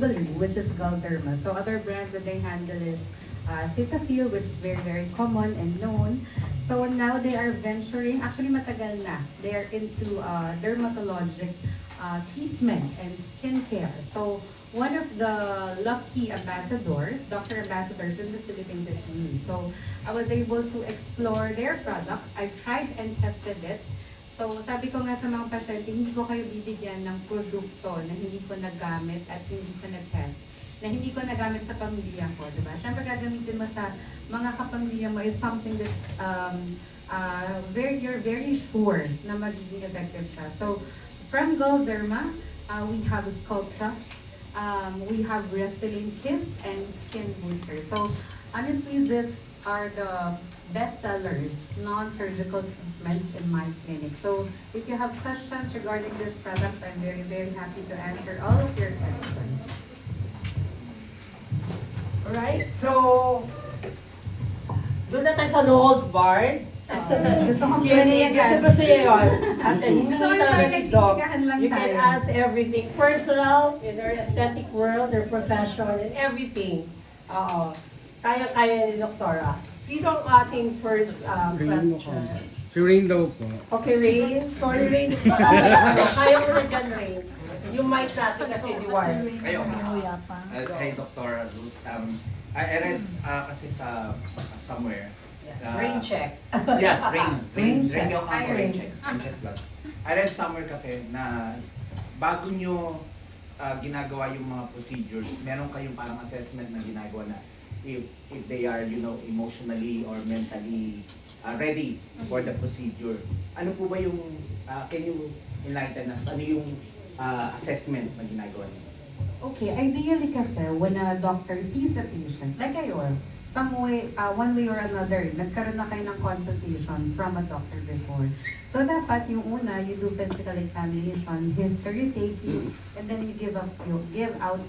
globally, which is Galderma. So other brands that they handle is Cetaphil, which is very, very common and known. So now they are venturing, actually matagal na, they are into dermatologic treatment and skincare. So one of the lucky ambassadors, doctor ambassadors in the Philippines is me. So I was able to explore their products. I tried and tested it. So sabi ko nga sa mga pasyente, hindi ko kayo bibigyan ng produkto na hindi ko nagamit at hindi ko na-test, na hindi ko nagamit sa pamilya ko, di ba? Siyempre gagamitin mo sa mga kapamilya mo is something that you're very sure na magiging effective siya. So from Galderma, we have Sculptra, we have Restylane Kiss, and Skin Booster. So honestly, these are the bestseller non-surgical treatments in my clinic. So if you have questions regarding these products, I'm very, very happy to answer all of your questions. Alright, so doon na tayo sa no holds barred. Gusto kong Q&A, panigan. gusto yun. At hindi Gusto ko yung talaga parang TikTok. nagchichikahan lang You can tayo. ask everything. Personal, in their aesthetic world, their profession, and everything. Oo. Kaya-kaya ni Doktora. Sino ang ating first question? Si Rain daw po. Okay, Rain. Sorry, Rain. Kaya mo na dyan, Rain. Yung mic natin kasi diwar. Kayo, kay Dr. Ruth, I read kasi sa somewhere. Yes, rain check. Yeah, rain check. yung Hi, rain Rain. check. Rain check plus. I read somewhere kasi na bago nyo ginagawa yung mga procedures, meron kayong parang assessment na ginagawa na if they are, emotionally or mentally ready for the procedure. Ano po ba yung, can you enlighten us, ano yung assessment na ginagawa niyo? Okay, ideally kasi when a doctor sees a patient, like kayo, some way, one way or another, nagkaroon na kayo ng consultation from a doctor before. So dapat yung una, you do physical examination, history taking, and then you give out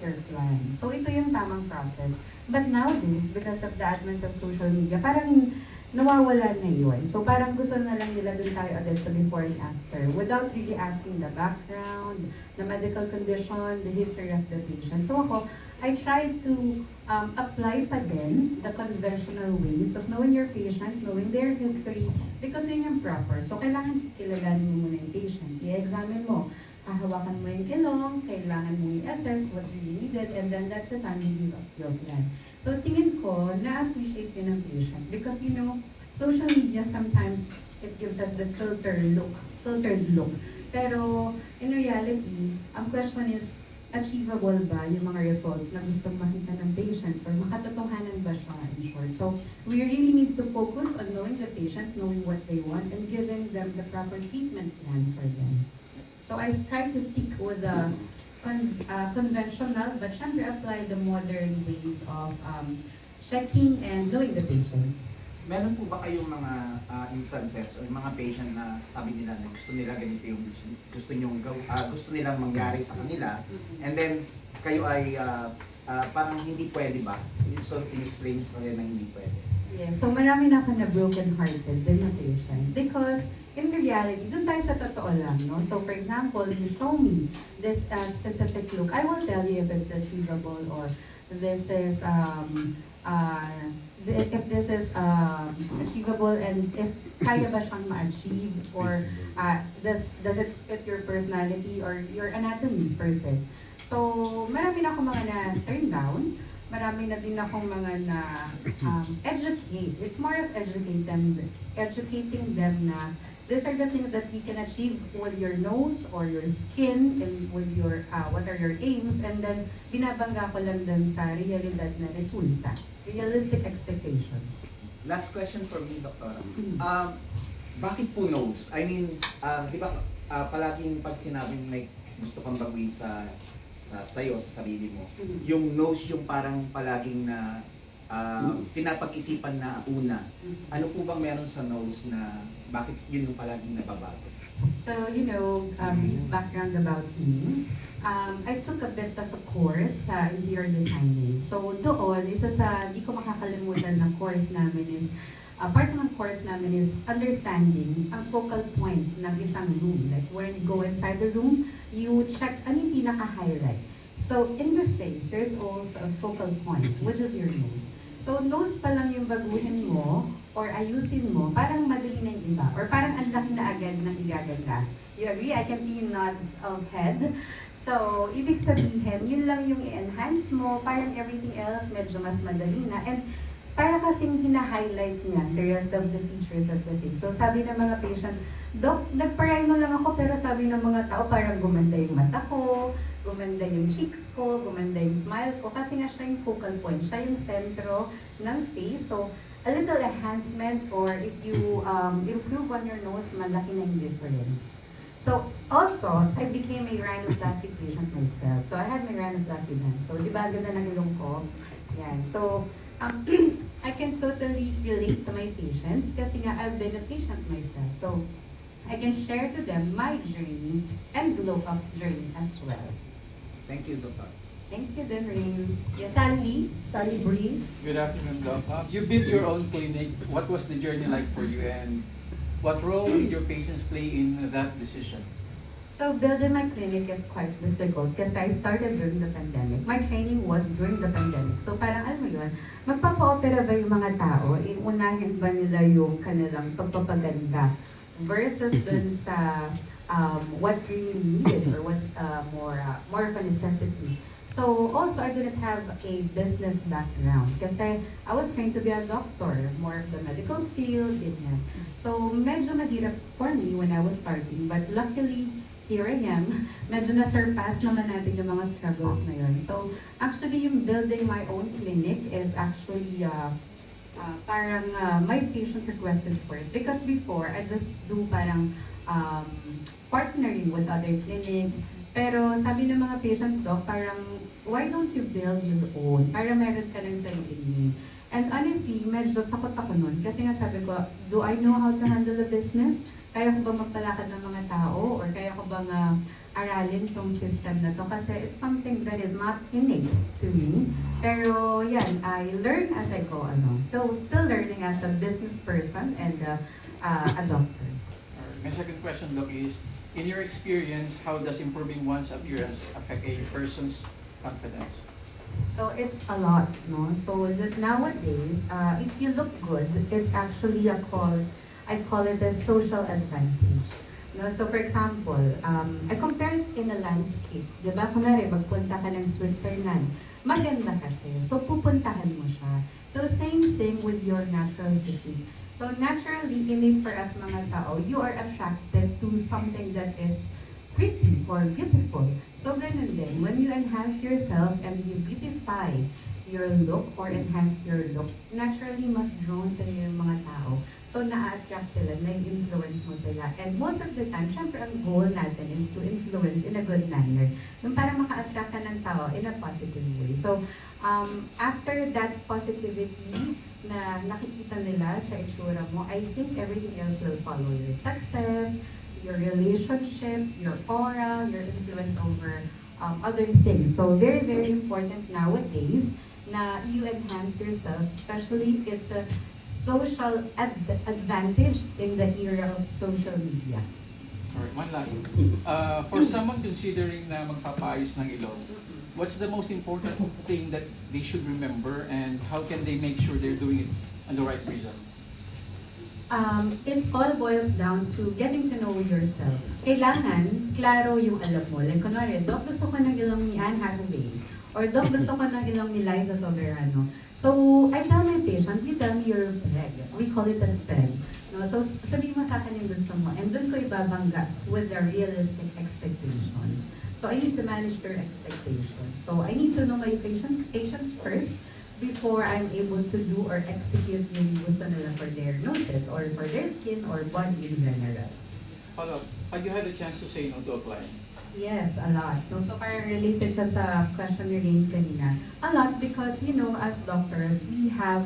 your plan. So ito yung tamang process. But nowadays, because of the advent of social media, parang nawawala na yun. So parang gusto na lang nila dun tayo agad sa before and after without really asking the background, the medical condition, the history of the patient. So ako, I try to apply pa din the conventional ways of knowing your patient, knowing their history, because yun yung proper. So kailangan kilalanin mo muna yung patient. I-examine mo, hahawakan mo yung ilong, kailangan mo i-assess what's really needed, and then that's the time you give up your plan. So tingin ko, na-appreciate yun ng patient because social media sometimes it gives us the filtered look. Pero in reality, ang question is, achievable ba yung mga results na gustong makita ng patient or makatotohanan ba siya in short. So we really need to focus on knowing the patient, knowing what they want, and giving them the proper treatment plan for them. So I try to stick with the conventional, but syempre apply the modern ways of checking and knowing the patients. Meron po ba kayong mga instances o mga patient na sabi nila na gusto nila ganito yung gusto nilang mangyari sa kanila, and then kayo ay parang hindi pwede ba? So in-explain sa kanila na hindi pwede. Yeah, so marami na ako na broken-hearted din na patient because in reality, dun tayo sa totoo lang, no? So for example, you show me this specific look, I will tell you if it's achievable or this is if this is achievable and if kaya ba siyang ma-achieve or does it fit your personality or your anatomy per se. So marami na akong mga na-turn down, marami na din akong mga na educate. It's more of educating them na these are the things that we can achieve with your nose or your skin and with your what are your aims, and then binabangga ko lang din sa realidad na resulta, realistic expectations. Last question for me, Doktora. Bakit po nose? I mean, di ba palaging pag sinabing may gusto kang baguhin sa'yo, sa sarili mo, yung nose yung parang palaging na pinapag-isipan na una. Ano po bang meron sa nose na bakit yun yung palaging nababago? So, brief background about me. I took a bit of a course sa interior designing. So, doon, isa sa di ko makakalimutan na course namin is, part ng course namin is understanding ang focal point ng isang room. Like, when you go inside the room, you check ano yung pinaka-highlight. So in the face, there's also a focal point, which is your nose. So nose pa lang yung baguhin mo or ayusin mo, parang madali na yung iba. Or parang ang laki na agad ng igaganda. You agree? I can see nods of head. So, ibig sabihin, yun lang yung i-enhance mo, parang everything else medyo mas madali na. And para kasing hina-highlight niya the rest of the features of the face. So sabi ng mga patient, Doc, nagpa-rhino lang ako pero sabi ng mga tao parang gumanda yung mata ko, gumanda yung cheeks ko, gumanda yung smile ko kasi nga siya yung focal point, siya yung sentro ng face. So a little enhancement or if you improve on your nose, malaki na yung difference. So also, I became a rhinoplasty patient myself. So I had my rhinoplasty done. So di ba ganda ng ilong ko? Yan. So I can totally relate to my patients kasi nga I've been a patient myself. So I can share to them my journey and glow up journey as well. Thank you, Dr. Thank you, then Rain. Yes. Stanley Breeze. Good afternoon, Doc. You built your own clinic. What was the journey like for you, and what role did your patients play in that decision? So building my clinic is quite difficult kasi I started during the pandemic. My training was during the pandemic. So parang alam mo yun, magpapa-opera ba yung mga tao? Iunahin ba nila yung kanilang pagpapaganda versus dun sa what's really needed or what's more of a necessity. So also I didn't have a business background kasi I was trained to be a doctor, more of the medical field, ganyan. So medyo mahirap for me when I was starting, but luckily here I am. Medyo na-surpass naman natin yung mga struggles na yun. So actually yung building my own clinic is actually parang my patient requested for it. Because before, I just do parang partnering with other clinic. Pero sabi ng mga patient, Doc, parang why don't you build your own? Para meron ka ng sarili. And honestly, medyo takot ako nun. Kasi nga sabi ko, do I know how to handle the business? Kaya ko ba magpalakad ng mga tao? Or kaya ko bang aralin tong system na to? Kasi it's something that is not innate to me. Pero yan, I learn as I go along. So still learning as a business person and a doctor. Alright. My second question, Doc, is in your experience, how does improving one's appearance affect a person's confidence? So it's a lot, no? So that nowadays, if you look good, it's actually I call it a social advantage. No? So for example, I compare it in a landscape. Di ba? Kunwari, magpunta ka ng Switzerland. Maganda kasi. So pupuntahan mo siya. So same thing with your natural physique. So naturally, innate for us mga tao, you are attracted to something that is pretty or beautiful. So ganun din, when you enhance yourself and you beautify your look or enhance your look, naturally mas drawn to yung mga tao. So na-attract sila, na-influence mo sila. And most of the time, syempre ang goal natin is to influence in a good manner. Yung para maka-attract ka ng tao in a positive way. So after that positivity na nakikita nila sa itsura mo, I think everything else will follow. Your success, your relationship, your aura, your influence over other things. So very, very important nowadays na you enhance yourself, especially it's a social advantage in the era of social media. Alright, one last. For someone considering na magpapaayos ng ilong, what's the most important thing that they should remember, and how can they make sure they're doing it on the right reason? It all boils down to getting to know yourself. Kailangan, klaro yung alam mo. Like, kunwari, Doc, gusto ko ng ilong ni Anne Hathaway. Or, Doc, gusto ko ng ilong ni Liza Soberano. So, I tell my patient, you tell me your peg. We call it a spec. No? So, sabihin mo sa akin yung gusto mo. And doon ko ibabangga with the realistic expectations. So, I need to manage their expectations. So, I need to know my patients first before I'm able to do or execute yung gusto nila for their noses or for their skin or body in general. Follow up. Have you had a chance to say no to a client? Yes, a lot. No, so parang related ka sa question ni Rain kanina. A lot because, you know, as doctors, we have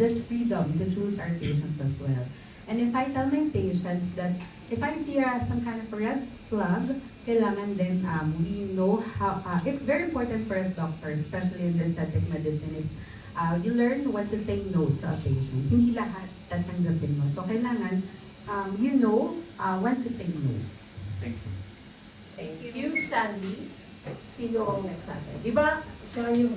this freedom to choose our patients as well. And if I tell my patients that if I see some kind of a red flag, kailangan din we know how, it's very important for us doctors, especially in the aesthetic medicine, is you learn when to say no to a patient. Hindi lahat tatanggapin mo. So kailangan you know when to say no. Thank you. Thank you, Stanley. Sino ang next natin? Di ba, siya yung